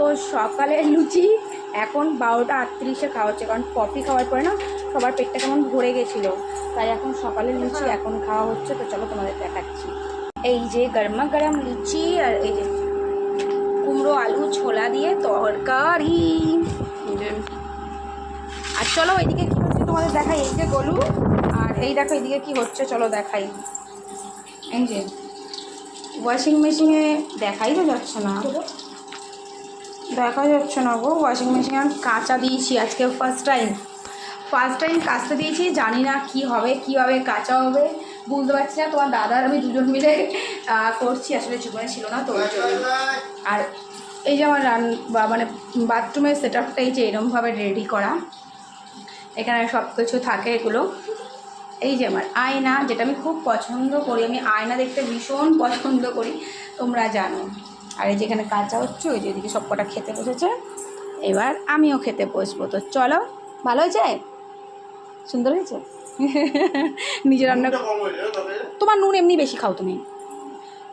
তো সকালের লুচি এখন 12:38-এ খাওয়া হচ্ছে, কারণ কফি খাওয়ার পরে না সবার পেটটা কেমন ভরে গেছিলো, তাই এখন সকালের লুচি এখন খাওয়া হচ্ছে। তো চলো তোমাদের দেখাচ্ছি। এই যে গরমা গরম লুচি, আর এই যে কুমড়ো আলু ছোলা দিয়ে তরকারি। আর চলো এইদিকে কী হচ্ছে তোমাদের দেখাই। এই যে গলু, আর এই দেখো এইদিকে কী হচ্ছে, চলো দেখাই। এই যে ওয়াশিং মেশিনে দেখাই তো যাচ্ছে না, দেখা যাচ্ছে না গো। ওয়াশিং মেশিনে আমি কাঁচা দিয়েছি আজকে ফার্স্ট টাইম কাচতে দিয়েছি। জানি না কি হবে, কীভাবে কাঁচা হবে বুঝতে পারছি না। তোমার দাদার আমি দুজন মিলে করছি, আসলে জীবনে ছিল না তো। আর এই যে আমার মানে বাথরুমের সেট আপটা এই যে এরকমভাবে রেডি করা, এখানে সব কিছু থাকে এগুলো। এই যে আমার আয়না, যেটা আমি খুব পছন্দ করি, আমি আয়না দেখতে ভীষণ পছন্দ করি, তোমরা জানো। আর এই যেখানে কাঁচা হচ্ছে, ওই যে এদিকে সব কটা খেতে বসেছে, এবার আমিও খেতে বসবো। তো চলো, ভালো হয়েছে, সুন্দর হয়েছে। নিজের রান্না, তোমার নুন এমনি বেশি খাও তুমি।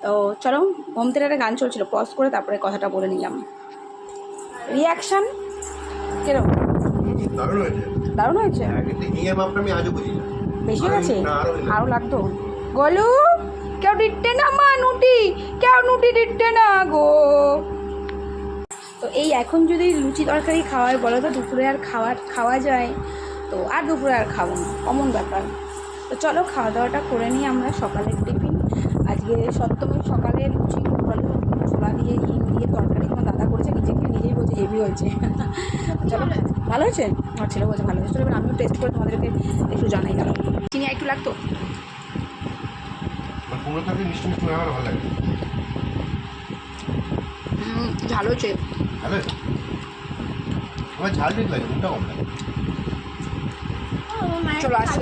তো চলো, হোম থিয়েটারে গান চলছিল, পজ করে তারপরে কথাটা বলে নিলাম। রিয়াকশান কিরকম? দারুণ হয়েছে। বেশি হয়ে গেছে, আরও লাগতো। গলু, কেউ দিচ্ছে না মা নুটি, কেউ নুটি দিচ্ছে না গো। তো এই এখন যদি লুচি তরকারি খাওয়ায় বলো তো দুপুরে আর খাওয়া যায়? তো আর দুপুরে আর খাবো না, কমন ব্যাপার। তো চলো খাওয়া দাওয়াটা করে নিই আমরা। সকালের টিফিন আজকে সপ্তমী, সকালে লুচি আলু ছোলা দিয়ে হিং দিয়ে তরকারি তোমার দাদা করেছে, নিজেই বলছে হেভি হয়েছে। চলো, ভালো হয়েছে, আমার ছেলে বলছে ভালো হয়েছে। চলো এবার আমিও টেস্ট করে তোমাদেরকে একটু জানাই। দাঁড়াও, চিনি একটু লাগতো। ঝাল হয়েছে, চলো আসছে।